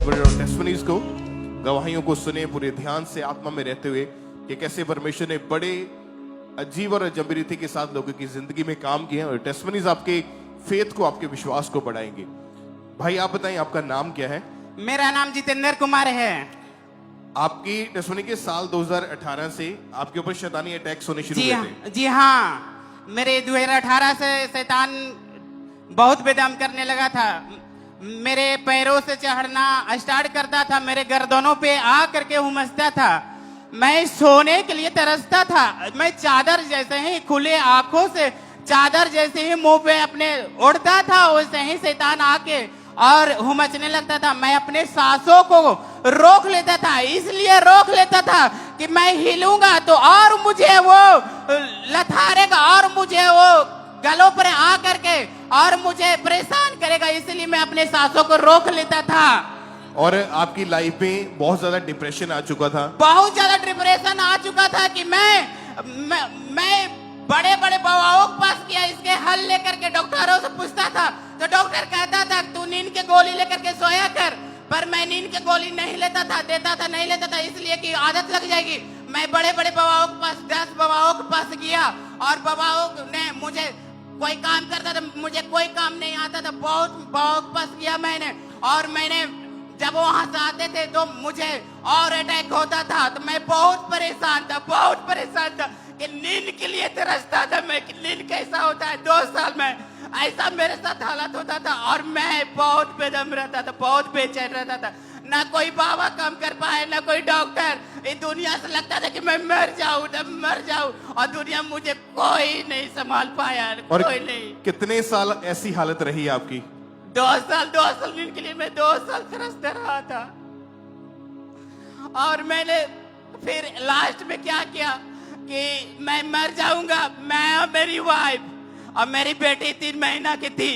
Word और testimonies को, गवाहियों को सुने पूरे ध्यान से आत्मा में रहते हुए कि कैसे परमेश्वर ने बड़े अजीब और अजब रीति के साथ लोगों की जिंदगी में काम किए हैं। और टेस्टिमनीज आपके फेथ को, आपके विश्वास को बढ़ाएंगे। भाई आप बताएं, आपका नाम क्या है? मेरा नाम जितेंद्र कुमार है। आपकी टेस्टिमनी के साल 2018 से आपके ऊपर शैतानी अटैक्स होने शुरू हुए थे। जी हाँ, मेरे 2018 से शैतान बहुत बेदम करने लगा था। मेरे पैरों से चढ़ना स्टार्ट करता था, मेरे गर्दनों पे आ करके उमसता था। मैं सोने के लिए तरसता था। मैं चादर जैसे ही खुले आंखों से चादर जैसे ही मुंह पे अपने उड़ता था, वैसे ही शैतान आके और हुमचने लगता था। मैं अपने सांसों को रोक लेता था, इसलिए रोक लेता था कि मैं हिलूंगा तो और मुझे वो लथारेगा और मुझे वो गलों पर आ करके और मुझे परेशान करेगा, इसलिए मैं अपने सांसों को रोक लेता था। और आपकी लाइफ में बहुत ज्यादा डिप्रेशन आ चुका था। बहुत ज्यादा डिप्रेशन आ चुका था कि मैं बड़े बड़े दवाओं के पास किया, इसके हल लेकर के डॉक्टरों से पूछता था तो डॉक्टर कहता था तू नींद के गोली लेकर के सोया कर, पर मैं नींद के गोली नहीं लेता था, देता था नहीं लेता था, इसलिए कि आदत लग जाएगी। मैं बड़े बड़े बाबाओं के पास 10 बाबाओं के पास गया और बाबाओं ने मुझे कोई काम करता था, मुझे कोई काम नहीं आता था। बहुत बाबाओं के पास गया मैंने, और मैंने जब वहां से आते थे तो मुझे और अटैक होता था। तो मैं बहुत परेशान था कि नींद के लिए तरसता था मैं कि नींद कैसा होता है। 2 साल में ऐसा मेरे साथ हालत होता था और मैं बहुत बेदम रहता था, बहुत बेचैन रहता था। ना कोई बाबा काम कर पाए, ना कोई डॉक्टर। इस दुनिया से लगता था कि मैं मर जाऊं और दुनिया मुझे कोई नहीं संभाल पाया, कोई नहीं। कितने साल ऐसी हालत रही आपकी? 2 साल नींद के लिए मैं 2 साल तरसता रहा था। और मैंने फिर लास्ट में क्या किया कि मैं मर जाऊंगा, मैं और मेरी वाइफ और मेरी बेटी 3 महीना की थी।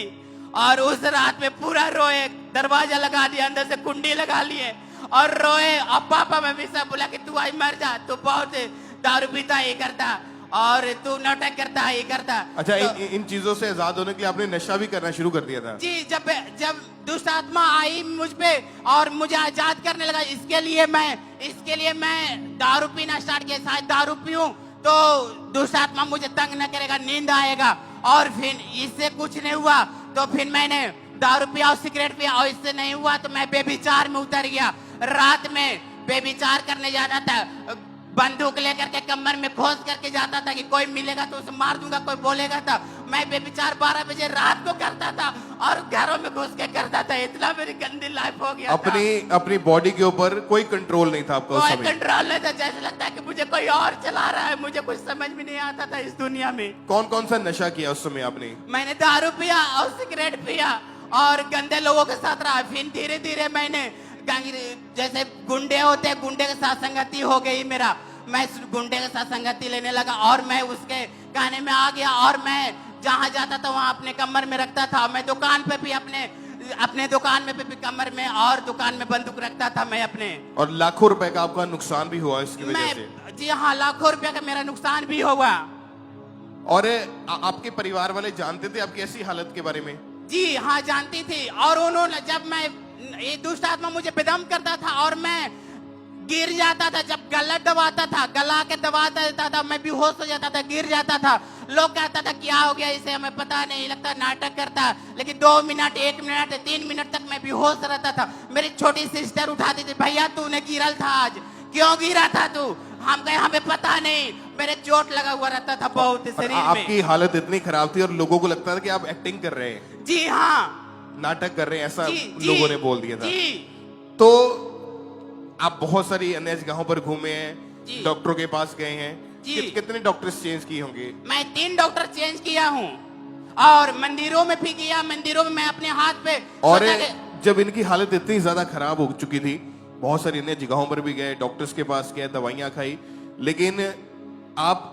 और उस रात में पूरा रोए, दरवाजा लगा दिया, अंदर से कुंडी लगा लिए और रोए। और पापा मम्मी सब बोला कि तू आई मर जा, तू बहुत दारू पीता ये करता और तू नाटक करता ये करता। अच्छा, तो, इन चीजों से आजाद होने के लिए आपने नशा भी करना शुरू कर दिया था? जी, जब दुष्ट आत्मा आई मुझ पे और मुझे आजाद करने लगा, इसके लिए मैं दारू पीना स्टार्ट किया। शायद दारू पीऊं तो दुष्ट आत्मा मुझे तंग न करेगा, नींद आएगा। और फिर इससे कुछ नहीं हुआ तो फिर मैंने दारू पिया और सिगरेट पिया और इससे नहीं हुआ तो मैं बेविचार में उतर गया। रात में बेविचार करने जाना था, बंदूक लेकर के कमर में खोस करके जाता था कि कोई मिलेगा तो उसे मार दूंगा, कोई बोलेगा तो। मैं बेविचार 12 बजे रात को करता था और घरों में घुस के करता था। इतना मेरी गंदी लाइफ हो गया अपनी बॉडी के ऊपर कोई कंट्रोल नहीं था आपको? कोई कंट्रोल नहीं था। जैसे लगता है कि मुझे कोई और चला रहा है, मुझे कुछ समझ में नहीं आता था इस दुनिया में। कौन कौन सा नशा किया उस समय आपने? मैंने दारू पिया और सिगरेट पिया और गंदे लोगों के साथ रहा। फिर धीरे धीरे मैंने जैसे गुंडे होते हैं, गुंडे के साथ संगति हो गई मेरा। मैं गुंडे के साथ संगति लेने लगा और मैं उसके गाने में आ गया। और मैं जहां जाता था वहां अपने कमर में रखता था। मैं दुकान पे भी अपने दुकान में भी कमर में और दुकान में बंदूक रखता था मैं अपने। और लाखों रुपए का आपका नुकसान भी हुआ इसकी वजह से? जी हाँ, लाखों रुपए का मेरा नुकसान भी हुआ। और आपके परिवार वाले जानते थे आपकी ऐसी हालत के बारे में? जी हाँ, जानती थी। और उन्होंने जब मैं ये दुष्ट आत्मा मुझे बेदम करता था और मैं गिर जाता था, जब गला दबाता था, गला के दबा देता था, मैं बेहोश हो जाता था, गिर जाता था। लोग कहता था क्या हो गया इसे, हमें पता नहीं, लगता नाटक करता। लेकिन 2 मिनट 1 मिनट 3 मिनट तक मैं बेहोश रहता था। मेरी छोटी सिस्टर उठाती थी, भैया तूने गिरल था आज, क्यों गिरा था तू? हम कहे हमें पता नहीं, मेरे चोट लगा हुआ रहता था बहुत शरीर में। आपकी हालत इतनी खराब थी और लोगों को लगता था कि आप एक्टिंग कर रहे हैं। जी हाँ, नाटक कर रहे हैं, ऐसा लोगों ने बोल दिया था। जी। तो आप बहुत सारी अन्य जगहों पर घूमे हैं, डॉक्टरों के पास गए हैं। कितने डॉक्टर्स चेंज किए होंगे? मैं 3 डॉक्टर चेंज किया हूँ और मंदिरों में भी गया। मंदिरों में मैं अपने हाथ पे और जब इनकी हालत इतनी ज्यादा खराब हो चुकी थी, बहुत सारी अन्य जगहों पर भी गए, डॉक्टर्स के पास गए, दवाइयां खाई, लेकिन आप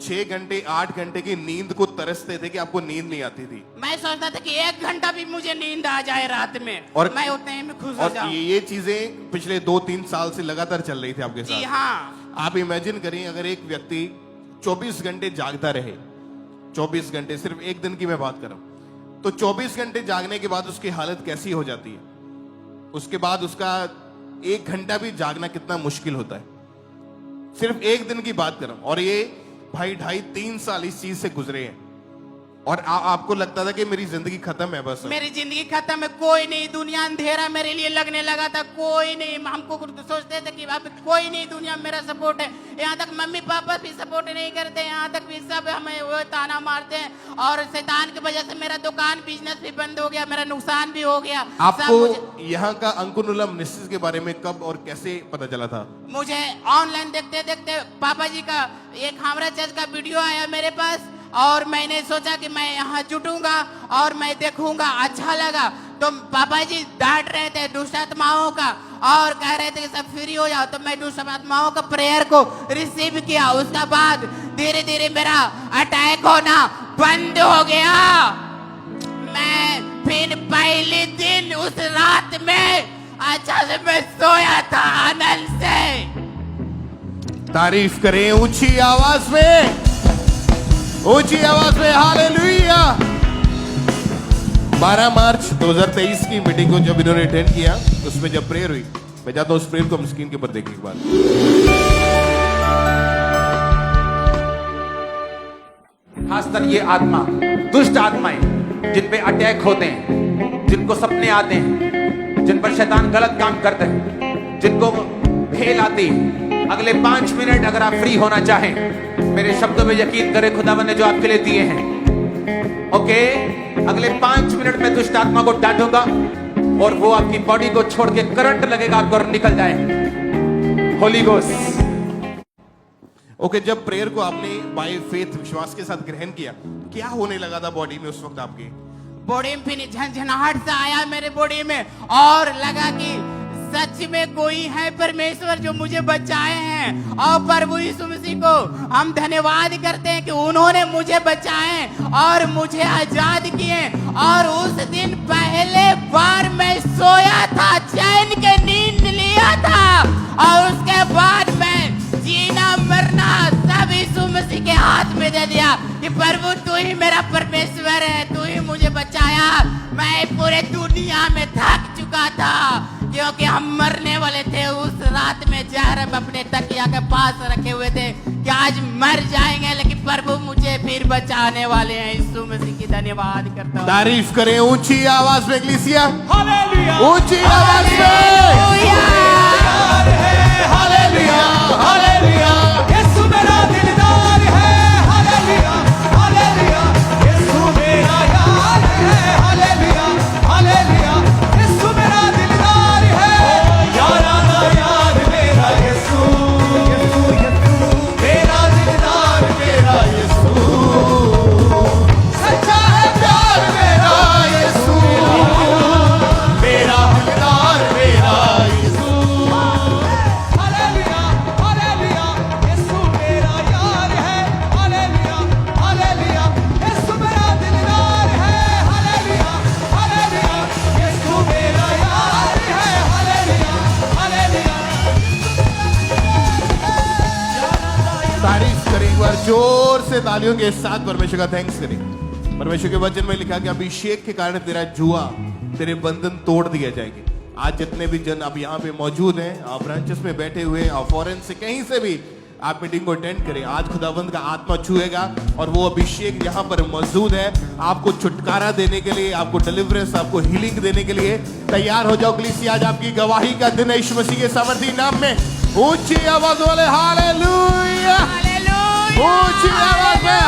6 घंटे 8 घंटे की नींद को तरसते थे कि आपको नींद नहीं आती थी। मैं सोचता था कि 1 घंटा भी मुझे नींद आ जाए रात में और मैं उतने ही में खुश हो जाऊं। ये चीजें पिछले 2-3 साल से लगातार चल रही थी आपके साथ? जी हाँ। आप इमेजिन करें अगर एक व्यक्ति 24 घंटे जागता रहे, 24 घंटे, सिर्फ एक दिन की मैं बात कर रहा हूं, तो 24 घंटे जागने के बाद उसकी हालत कैसी हो जाती है? उसके बाद उसका 1 घंटा भी जागना कितना मुश्किल होता है। सिर्फ एक दिन की बात कर रहा हूं, और ये भाई 2.5-3 साल इस चीज से गुजरे हैं, और आपको लगता था कि मेरी जिंदगी खत्म है, बस मेरी जिंदगी खत्म है, कोई नहीं, दुनिया अंधेरा मेरे लिए लगने लगा था, कोई नहीं। हमको सोचते थे कि अब कोई नहीं, दुनिया में मेरा सपोर्ट है। यहाँ तक मम्मी पापा भी सपोर्ट नहीं करते, यहाँ तक भी सब हमें वो ताना मारते हैं, और शैतान की वजह से मेरा दुकान बिजनेस भी बंद हो गया, मेरा नुकसान भी हो गया। आपको यहाँ का अंकुनुला मिनिस्ट्रीज के बारे में कब और कैसे पता चला था? मुझे ऑनलाइन देखते देखते पापा जी का एक हावड़ा चर्च का वीडियो आया मेरे पास, और मैंने सोचा कि मैं यहाँ जुटूंगा और मैं देखूंगा, अच्छा लगा। तो पापा जी डांट रहे थे दुष्ट आत्माओं का, और कह रहे थे कि सब फ्री हो जाओ, तो मैं दुष्ट आत्माओं का प्रेयर को रिसीव किया। उसके बाद धीरे धीरे मेरा अटैक होना बंद हो गया। मैं फिर पहले दिन उस रात में अच्छा से मैं सोया था आनंद से। तारीफ करें ऊंची आवाज में, ऊंची आवाज में हालेलुया। 12 मार्च 2023 की मीटिंग को जब इन्होंने अटेंड किया, उसमें जब प्रेयर हुई, मैं चाहता हूं उस प्रेयर को हम स्क्रीन के ऊपर देखें एक बार। खासकर ये आत्मा, दुष्ट आत्माएं जिन पे अटैक होते हैं, जिनको सपने आते हैं, जिन पर शैतान गलत काम करते हैं, जिनको खेल आती है, अगले 5 मिनट अगर आप फ्री होना चाहें, मेरे शब्दों में यकीन करें, खुदावन ने जो आपके लिए दिए हैं, ओके, अगले 5 मिनट में दुष्ट आत्मा को डांटूंगा और वो आपकी बॉडी को छोड़ के करंट लगेगा आपको और निकल जाए। होली घोस्ट। ओके, जब प्रेयर को आपने बाय फेथ विश्वास के साथ ग्रहण किया, क्या होने लगा था बॉडी में उस वक्त आपके? बॉडी में फिर झंझनाहट सा आया मेरे बॉडी में, और लगा कि सच में कोई है परमेश्वर जो मुझे बचाए हैं। और प्रभु यीशु मसीह को हम धन्यवाद करते हैं कि उन्होंने मुझे बचाए और मुझे आजाद किए। और उस दिन पहले बार मैं सोया था, चैन के नींद लिया था, और उसके बाद मैं जीना मरना सब यीशु मसीह के हाथ में दे दिया कि प्रभु तू ही मेरा परमेश्वर है, तू ही मुझे बचाया। मैं पूरे दुनिया में थक चुका था, क्योंकि हम मरने वाले थे। उस रात में जहर हम अपने तकिया के पास रखे हुए थे कि आज मर जाएंगे, लेकिन प्रभु मुझे फिर बचाने वाले हैं। यीशु मसीह की धन्यवाद करता हूं। तारीफ करें ऊंची आवाज में इक्लेसिया, हालेलुया, ऊंची आवाज में हालेलुया, हालेलुया। यीशु मेरा दिलदार है, हालेलुया, हालेलुया, यीशु मेरा यार है, हालेलुया, हालेलुया, यीशु मेरा दिलदार है, याराना यार मेरा यीशु, यीशु यीशु मेरा दिलदार मेरा यीशु, सच्चा है प्यार मेरा यीशु, मेरा दिलदार मेरा यीशु, हालेलुया, हालेलुया, यीशु मेरा यार है, हालेलुया, हालेलुया, यीशु मेरा दिलदार है, हालेलुया, हालेलुया, यीशु मेरा यार है, हालेलुया, हालेलुया। तारीफ करें एक बार जोर से, तालियों के साथ परमेश्वर का थैंक्स करें। परमेश्वर के वचन में लिखा कि अभिषेक के कारण तेरा जुआ, तेरे बंधन तोड़ दिए जाएंगे। आज जितने भी जन अब यहाँ पे मौजूद हैं, आप ब्रांचेस में बैठे हुए, आप फॉरेन से कहीं से भी आप मीटिंग को अटेंड करें, आज खुदावंद का आत्मा छुएगा और वो अभिषेक यहाँ पर मौजूद है आपको छुटकारा देने के लिए, आपको डिलीवरेंस, आपको हीलिंग देने के लिए। तैयार हो जाओ कलीसिया, आज आपकी गवाही का दिन है यीशु मसीह के सामर्थी नाम में। ऊंची आवाज वाले हालेलुया, ऊंची आवाज में